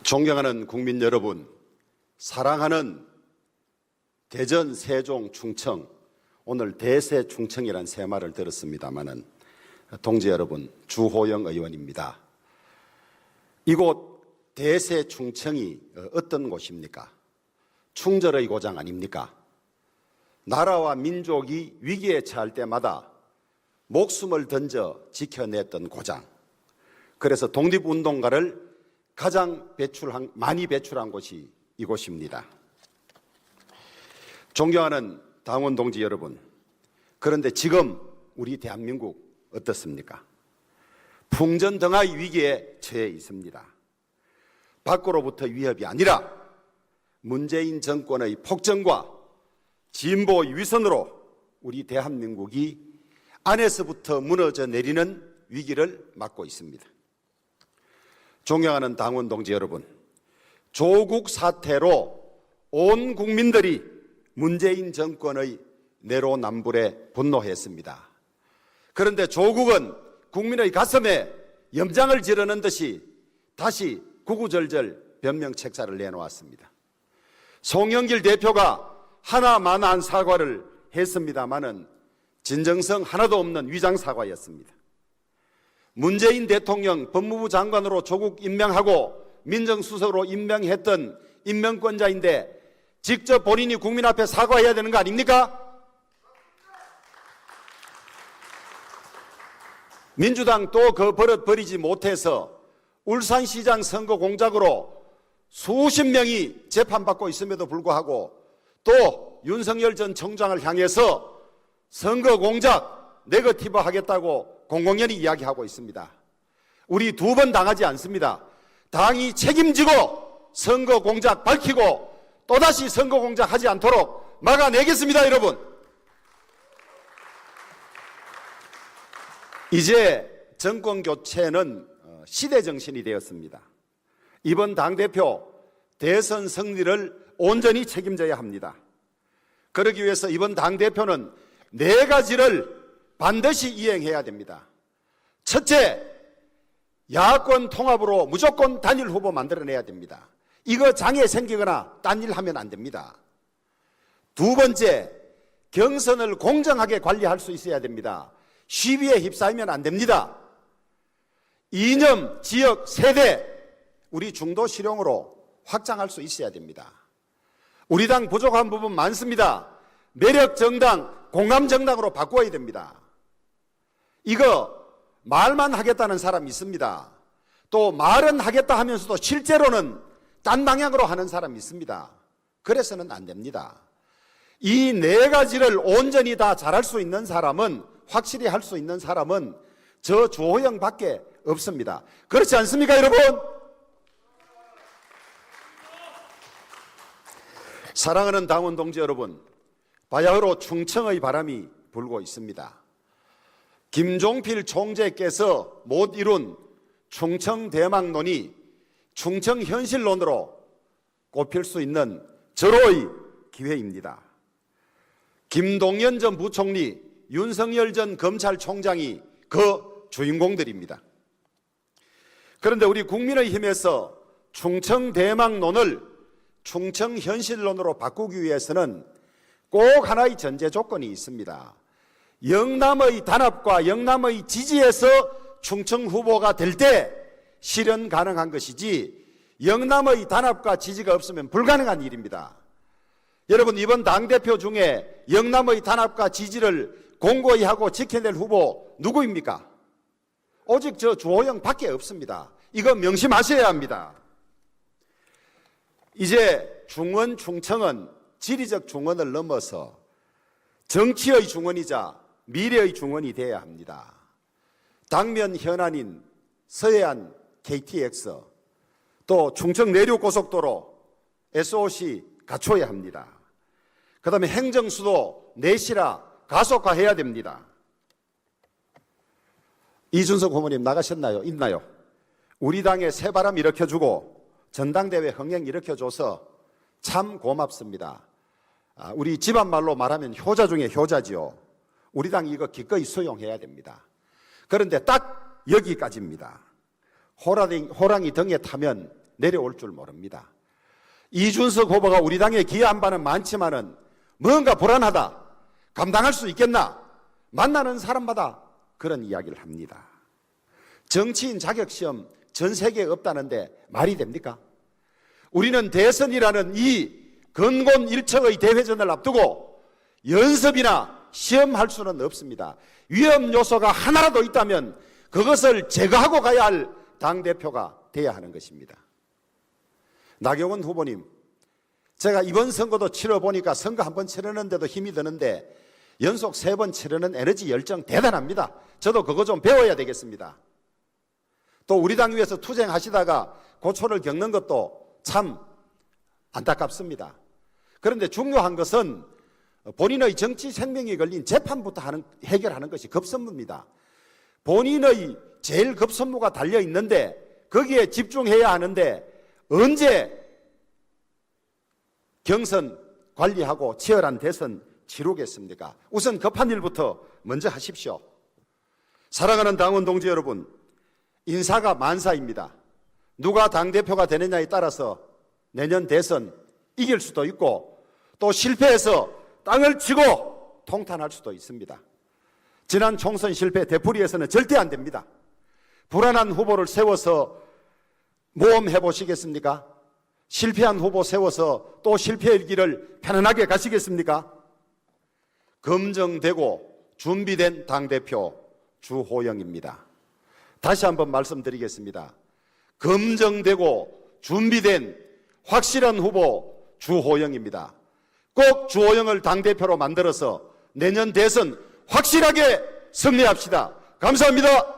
존경하는 국민 여러분, 사랑하는 대전, 세종, 충청, 오늘 대세충청이라는 새 말을 들었습니다마는 동지 여러분, 주호영 의원입니다. 이곳 대세충청이 어떤 곳입니까? 충절의 고장 아닙니까? 나라와 민족이 위기에 처할 때마다 목숨을 던져 지켜냈던 고장. 그래서 독립운동가를 가장 많이 배출한 곳이 이곳입니다. 존경하는 당원 동지 여러분, 그런데 지금 우리 대한민국 어떻습니까? 풍전등화의 위기에 처해 있습니다. 밖으로부터 위협이 아니라 문재인 정권의 폭정과 진보의 위선으로 우리 대한민국이 안에서부터 무너져 내리는 위기를 맞고 있습니다. 존경하는 당원 동지 여러분, 조국 사태로 온 국민들이 문재인 정권의 내로남불에 분노했습니다. 그런데 조국은 국민의 가슴에 염장을 지르는 듯이 다시 구구절절 변명책사를 내놓았습니다. 송영길 대표가 하나만한 사과를 했습니다마는 진정성 하나도 없는 위장사과였습니다. 문재인 대통령 법무부 장관으로 조국 임명하고 민정수석으로 임명했던 임명권자인데 직접 본인이 국민 앞에 사과해야 되는 거 아닙니까? 민주당 또 그 버릇 버리지 못해서 울산시장 선거 공작으로 수십 명이 재판받고 있음에도 불구하고 또 윤석열 전 총장을 향해서 선거 공작 네거티브 하겠다고 공공연히 이야기하고 있습니다. 우리 두 번 당하지 않습니다. 당이 책임지고 선거 공작 밝히고 또다시 선거 공작 하지 않도록 막아내겠습니다, 여러분. 이제 정권 교체는 시대 정신이 되었습니다. 이번 당대표 대선 승리를 온전히 책임져야 합니다. 그러기 위해서 이번 당대표는 4가지를 반드시 이행해야 됩니다. 첫째, 야권 통합으로 무조건 단일 후보 만들어내야 됩니다. 이거 장애 생기거나 딴 일 하면 안 됩니다. 두 번째, 경선을 공정하게 관리할 수 있어야 됩니다. 시비에 휩싸이면 안 됩니다. 이념, 지역, 세대, 우리 중도 실용으로 확장할 수 있어야 됩니다. 우리 당 부족한 부분 많습니다. 매력 정당, 공감 정당으로 바꿔야 됩니다. 이거 말만 하겠다는 사람이 있습니다. 또 말은 하겠다 하면서도 실제로는 딴 방향으로 하는 사람이 있습니다. 그래서는 안 됩니다. 이 4가지를 온전히 다 잘할 수 있는 사람은, 확실히 할 수 있는 사람은 저 주호영 밖에 없습니다. 그렇지 않습니까, 여러분? 사랑하는 당원 동지 여러분, 바야흐로 충청의 바람이 불고 있습니다. 김종필 총재께서 못 이룬 충청대망론이 충청현실론으로 꼽힐 수 있는 절호의 기회입니다. 김동연 전 부총리, 윤석열 전 검찰총장이 그 주인공들입니다. 그런데 우리 국민의힘에서 충청대망론을 충청현실론으로 바꾸기 위해서는 꼭 하나의 전제 조건이 있습니다. 영남의 단합과 영남의 지지에서 충청 후보가 될 때 실현 가능한 것이지 영남의 단합과 지지가 없으면 불가능한 일입니다. 여러분, 이번 당대표 중에 영남의 단합과 지지를 공고히 하고 지켜낼 후보 누구입니까? 오직 저 주호영 밖에 없습니다. 이거 명심하셔야 합니다. 이제 중원, 충청은 지리적 중원을 넘어서 정치의 중원이자 미래의 중원이 되어야 합니다. 당면 현안인 서해안 KTX, 또 충청 내륙 고속도로 SOC 갖춰야 합니다. 그 다음에 행정수도 내실화 가속화해야 됩니다. 이준석 후보님 나가셨나요? 있나요? 우리 당에 새바람 일으켜주고 전당대회 흥행 일으켜줘서 참 고맙습니다. 우리 집안말로 말하면 효자 중에 효자지요. 우리 당이 이거 기꺼이 수용해야 됩니다. 그런데 딱 여기까지입니다. 호랑이 등에 타면 내려올 줄 모릅니다. 이준석 후보가 우리 당에 기여한 바는 많지만은 뭔가 불안하다, 감당할 수 있겠나, 만나는 사람마다 그런 이야기를 합니다. 정치인 자격시험 전 세계에 없다는데 말이 됩니까? 우리는 대선이라는 이 건곤 일척의 대회전을 앞두고 연습이나 시험할 수는 없습니다. 위험 요소가 하나라도 있다면 그것을 제거하고 가야 할 당대표가 돼야 하는 것입니다. 나경원 후보님, 제가 이번 선거도 치러보니까 선거 한 번 치르는데도 힘이 드는데 연속 3번 치르는 에너지 열정 대단합니다. 저도 그거 좀 배워야 되겠습니다. 또 우리 당 위해서 투쟁하시다가 고초를 겪는 것도 참 안타깝습니다. 그런데 중요한 것은 본인의 정치 생명이 걸린 재판부터 해결하는 것이 급선무입니다. 본인의 제일 급선무가 달려 있는데 거기에 집중해야 하는데 언제 경선 관리하고 치열한 대선 치르겠습니까? 우선 급한 일부터 먼저 하십시오. 사랑하는 당원 동지 여러분, 인사가 만사입니다. 누가 당대표가 되느냐에 따라서 내년 대선 이길 수도 있고 또 실패해서 땅을 치고 통탄할 수도 있습니다. 지난 총선 실패 되풀이해서는 절대 안 됩니다. 불안한 후보를 세워서 모험해 보시겠습니까? 실패한 후보 세워서 또 실패의 길을 편안하게 가시겠습니까? 검증되고 준비된 당대표 주호영입니다. 다시 한번 말씀드리겠습니다. 검증되고 준비된 확실한 후보 주호영입니다. 꼭 주호영을 당대표로 만들어서 내년 대선 확실하게 승리합시다. 감사합니다.